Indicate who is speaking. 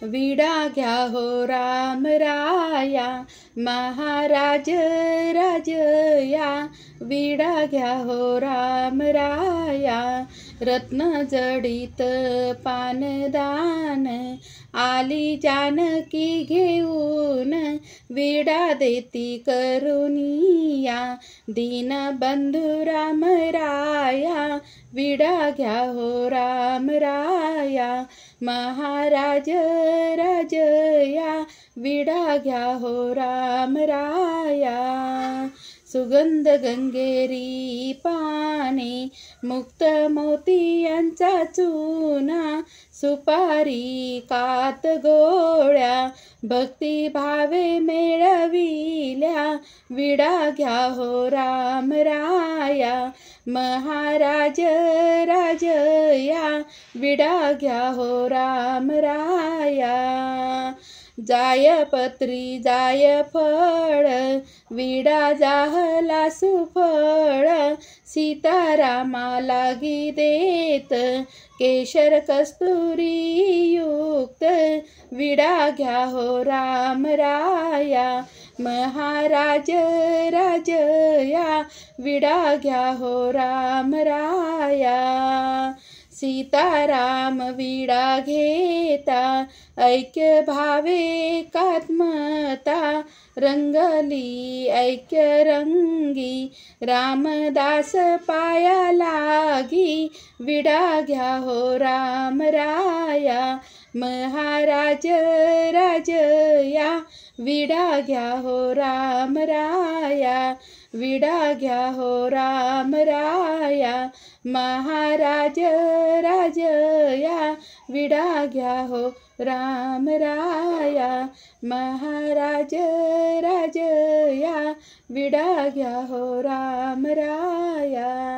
Speaker 1: विडा घ्या हो राम राया, महाराज राजया, विडा घ्या हो राम राया। रत्न जडित पानदान, आली जानकी घेऊन, विडा देती करुनिया, दीनबंधू राम राया, विडा घ्या हो राम राया। महाराज राजया, विडा घ्या हो राम राया। सुगंध गंगेरी पाने, मुक्त मोतियांचा चूना, सुपारी कात गोळ्या, भक्ती भावे मेळविल्या, विडा घ्या हो राम राया। महाराज राजया, विडा घ्या हो राम राया। जायपत्री जायफळ, विडा जाहला सुफळ, सीतारामा लागी देत, केशर कस्तुरी युक्त, विडा घ्या हो राम राया। महाराज राजया, विडा घ्या हो राम राया। सीताराम विडा घेता, ऐक्य भावे एकात्मता, रंगली ऐक्य रंगी, रामदास पाया लागी, विडा घ्या हो राम राया। महाराज राजया, विडा घ्या हो राम राया, विडा घ्या हो राम राया। महाराज राजया, विडा घ्या हो राम राया। महाराज राजया, विडा घ्या हो राम राया।